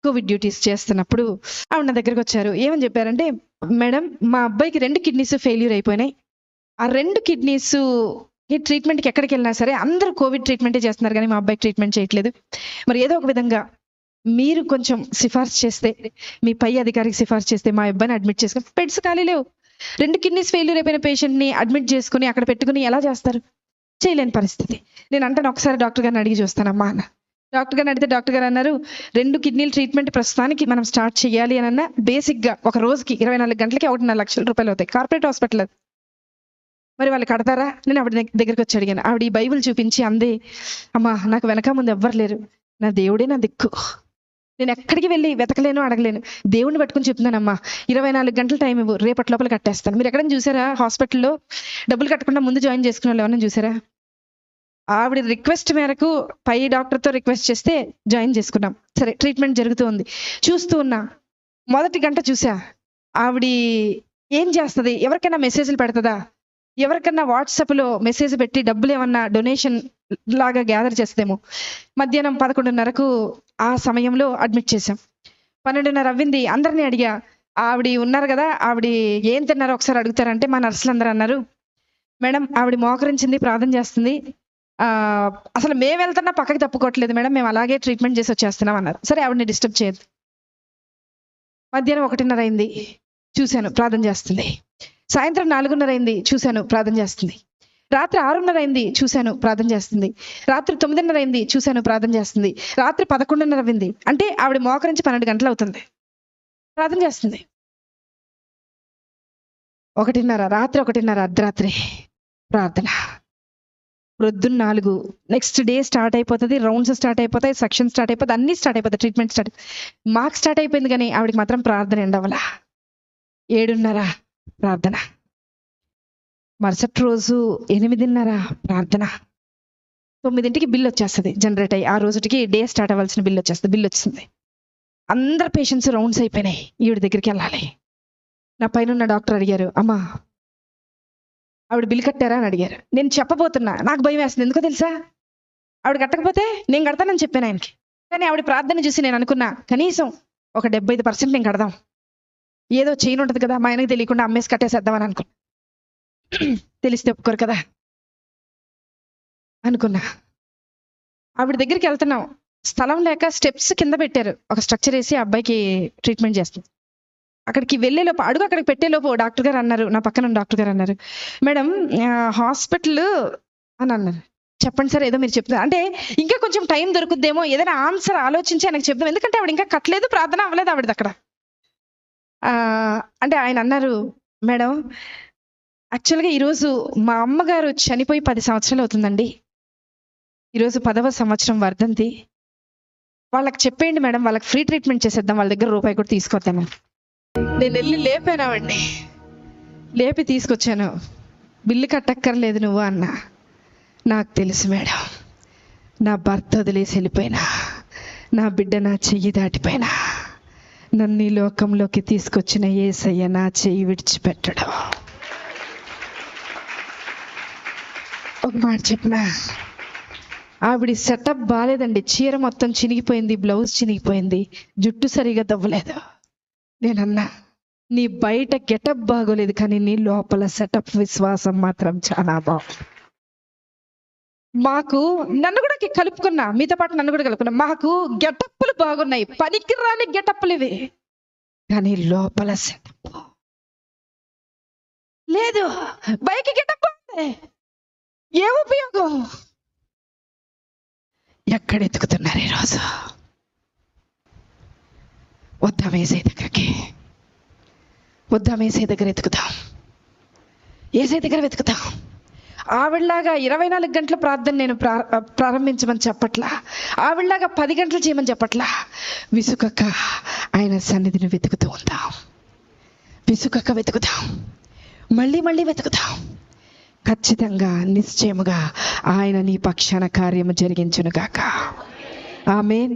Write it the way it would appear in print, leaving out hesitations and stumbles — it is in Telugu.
కోవిడ్ డ్యూటీస్ చేస్తున్నప్పుడు ఆవిడ నా దగ్గరకు వచ్చారు. ఏమని చెప్పారంటే, మేడం మా అబ్బాయికి 2 కిడ్నీస్ ఫెయిల్యూర్ అయిపోయినాయి. ఆ 2 కిడ్నీస్ ట్రీట్మెంట్కి ఎక్కడికి వెళ్ళినా సరే అందరూ కోవిడ్ ట్రీట్మెంటే చేస్తున్నారు, కానీ మా అబ్బాయికి ట్రీట్మెంట్ చేయట్లేదు. మరి ఏదో ఒక విధంగా మీరు కొంచెం సిఫార్సు చేస్తే, మీ పై అధికారికి సిఫార్సు చేస్తే మా అబ్బాయిని అడ్మిట్ చేసుకుని, బెడ్స్ ఖాళీ లేవు. 2 కిడ్నీస్ ఫెయిల్యూర్ అయిపోయిన పేషెంట్ని అడ్మిట్ చేసుకుని అక్కడ పెట్టుకుని ఎలా చేస్తారు? చేయలేని పరిస్థితి. నేను అంటాను, ఒకసారి డాక్టర్ గారిని అడిగి చూస్తానమ్మా అన్న. డాక్టర్ గారిని అడిగితే డాక్టర్ గారు అన్నారు, 2 కిడ్నీల ట్రీట్మెంట్ ప్రస్తుతానికి మనం స్టార్ట్ చేయాలి అని అన్న బేసిక్గా ఒక రోజుకి 24 గంటలకి 1.5 లక్షల రూపాయలు అవుతాయి. కార్పొరేట్ హాస్పిటల్ అది. మరి వాళ్ళు కడతారా? నేను ఆవిడ దగ్గరికి వచ్చి అడిగాను. ఆవిడ ఈ బైబిల్ చూపించి అందే, అమ్మా నాకు వెనక ముందు ఎవ్వరు లేరు, నా దేవుడే నా దిక్కు, నేను ఎక్కడికి వెళ్ళి వెతకలేను, అడగలేను, దేవుడిని పట్టుకుని చెప్తున్నానమ్మా, 24 గంటల టైం ఇవ్వు, రేపటి లోపల కట్టేస్తాను. మీరు ఎక్కడైనా చూసారా హాస్పిటల్లో డబ్బులు కట్టకుండా ముందు జాయిన్ చేసుకునే వాళ్ళు ఎవరైనా చూసారా? ఆవిడ రిక్వెస్ట్ మేరకు పై డాక్టర్తో రిక్వెస్ట్ చేస్తే జాయిన్ చేసుకున్నాం. సరే, ట్రీట్మెంట్ జరుగుతూ ఉంది. చూస్తూ ఉన్నా, మొదటి గంట చూసా ఆవిడ ఏం చేస్తుంది, ఎవరికైనా మెసేజ్లు పెడుతుందా, ఎవరికన్నా వాట్సాప్లో మెసేజ్ పెట్టి డబ్బులు ఏమన్నా డొనేషన్ లాగా గ్యాదర్ చేస్తేమో. మధ్యాహ్నం 11:30కు ఆ సమయంలో అడ్మిట్ చేశాం. 12:30 అవ్వింది. అందరినీ అడిగా, ఆవిడ ఉన్నారు కదా, ఆవిడ ఏం తిన్నారో ఒకసారి అడుగుతారంటే మా నర్సులు అందరూ అన్నారు, మేడం ఆవిడ మోకరించింది, ప్రార్థన చేస్తుంది, అసలు మేము వెళ్తున్నా పక్కకి తప్పుకోవట్లేదు మేడం, మేము అలాగే ట్రీట్మెంట్ చేసి వచ్చేస్తున్నాం అన్నారు. సరే, ఆవిడని డిస్టర్బ్ చేయొద్దు. మధ్యాహ్నం 1:30 అయింది, చూశాను ప్రార్థన చేస్తుంది. సాయంత్రం 4:30 అయింది, చూశాను ప్రార్థన చేస్తుంది. రాత్రి 6:30 అయింది, చూశాను ప్రార్థన చేస్తుంది. రాత్రి 9:30 అయింది, చూశాను ప్రార్థన చేస్తుంది. రాత్రి 11:30 అయింది. అంటే ఆవిడ మోకరించి 12 గంటలు అవుతుంది, ప్రార్థన చేస్తుంది. 1:30 రాత్రి, 1:30 అర్ధరాత్రి ప్రార్థన. ప్రొద్దున్న 4 నెక్స్ట్ డే స్టార్ట్ అయిపోతుంది, రౌండ్స్ స్టార్ట్ అయిపోతాయి, సెక్షన్ స్టార్ట్ అయిపోతుంది, అన్నీ స్టార్ట్ అయిపోతాయి, ట్రీట్మెంట్ స్టార్ట్. మాకు స్టార్ట్ అయిపోయింది, కానీ ఆవిడకి మాత్రం ప్రార్థన ఎండవల. 7:30 ప్రార్థన. మరుసటి రోజు 8:30 ప్రార్థన. 9ంటికి బిల్ వచ్చేస్తుంది జనరేట్ అయ్యి. ఆ రోజుకి డే స్టార్ట్ అవ్వాల్సిన బిల్ వచ్చేస్తుంది. బిల్ వచ్చింది. అందరు పేషెంట్స్ రౌండ్స్ అయిపోయినాయి, ఈవిడ దగ్గరికి వెళ్ళాలి. నా పైన ఉన్న డాక్టర్ అడిగారు, అమ్మా ఆవిడ బిల్ కట్టారా అని అడిగారు. నేను చెప్పబోతున్నా, నాకు భయం వేస్తుంది. ఎందుకో తెలుసా, ఆవిడ కట్టకపోతే నేను కడతానని చెప్పాను ఆయనకి. కానీ ఆవిడ ప్రార్థన చూసి నేను అనుకున్నా, కనీసం ఒక 75% నేను కడదాం, ఏదో చైన్ ఉంటుంది కదా, మా ఆయనకి తెలియకుండా అమ్మేసి కట్టేసేద్దామని అనుకున్నా. తెలిస్తే ఒప్పుకోరు కదా అనుకున్నా. ఆవిడ దగ్గరికి వెళ్తున్నాం, స్థలం లేక స్టెప్స్ కింద పెట్టారు, ఒక స్ట్రక్చర్ వేసి అబ్బాయికి ట్రీట్మెంట్ చేస్తుంది. అక్కడికి వెళ్ళేలోపు, అడుగు అక్కడికి పెట్టేలోపు డాక్టర్ గారు అన్నారు, నా పక్కన డాక్టర్ గారు అన్నారు, మేడం హాస్పిటల్ అని అన్నారు. చెప్పండి సార్, ఏదో మీరు చెప్తున్నారు అంటే ఇంకా కొంచెం టైం దొరుకుద్దేమో, ఏదైనా ఆన్సర్ ఆలోచించి ఆయనకు చెప్దాం, ఎందుకంటే ఆవిడ ఇంకా కట్టలేదు, ప్రార్థన అవ్వలేదు ఆవిడది అక్కడ. అంటే ఆయన అన్నారు, మేడం యాక్చువల్గా ఈరోజు మా అమ్మగారు చనిపోయి 10 సంవత్సరాలు అవుతుందండి, ఈరోజు 10వ సంవత్సరం వర్ధంతి. వాళ్ళకి చెప్పేయండి మేడం, వాళ్ళకి ఫ్రీ ట్రీట్మెంట్ చేసేద్దాం, వాళ్ళ దగ్గర రూపాయి కూడా తీసుకొద్దాము. నేను వెళ్ళి లేపానామండి, లేపి తీసుకొచ్చాను. బిల్లు కట్టక్కర్లేదు నువ్వు అన్న. నాకు తెలుసు మేడం, నా భర్త వదిలేసి వెళ్ళిపోయినా, నా బిడ్డ నా చెయ్యి దాటిపోయినా, నన్ను ఈ లోకంలోకి తీసుకొచ్చిన యేసయ్య నా చెయ్యి విడిచిపెట్టడం. ఒక మాట చెప్పనా, ఆవిడ సెటప్ బాగాలేదండి, చీర మొత్తం చినిగిపోయింది, బ్లౌజ్ చినిగిపోయింది, జుట్టు సరిగా దవ్వలేదు. నేనన్నా, నీ బయట గెటప్ బాగోలేదు, కానీ నీ లోపల సెటప్ విశ్వాసం మాత్రం చాలా బాగుంది. మాకు నన్ను కూడా కలుపుకున్నా, మీతో పాటు నన్ను కూడా కలుపుకున్నా, మాకు గెటప్పులు బాగున్నాయి, పనికి రాని గెటప్పులు ఇవి, కానీ లోపల సెటప్ లేదు. బయకి గెటప్ బాగుంది, ఏ ఉపయోగం? ఎక్కడ ఎత్తుకుతున్నారు ఈరోజు? వద్దాం ఏసై దగ్గరికి, వద్దాం ఏసై దగ్గర ఎత్తుకుతాం, ఏసై దగ్గర వెతుకుతాం. ఆవిడలాగా 24 గంటల ప్రార్థన నేను ప్రారంభించమని చెప్పట్లా, ఆవిడలాగా 10 గంటలు చేయమని చెప్పట్లా. విసుకక్క ఆయన సన్నిధిని వెతుకుతూ ఉందాం, విసుకక్క వెతుకుతాం, మళ్ళీ మళ్ళీ వెతుకుతాం. ఖచ్చితంగా నిశ్చయముగా ఆయన నీ పక్షాన కార్యము జరిగించును గాక. ఆమేన్.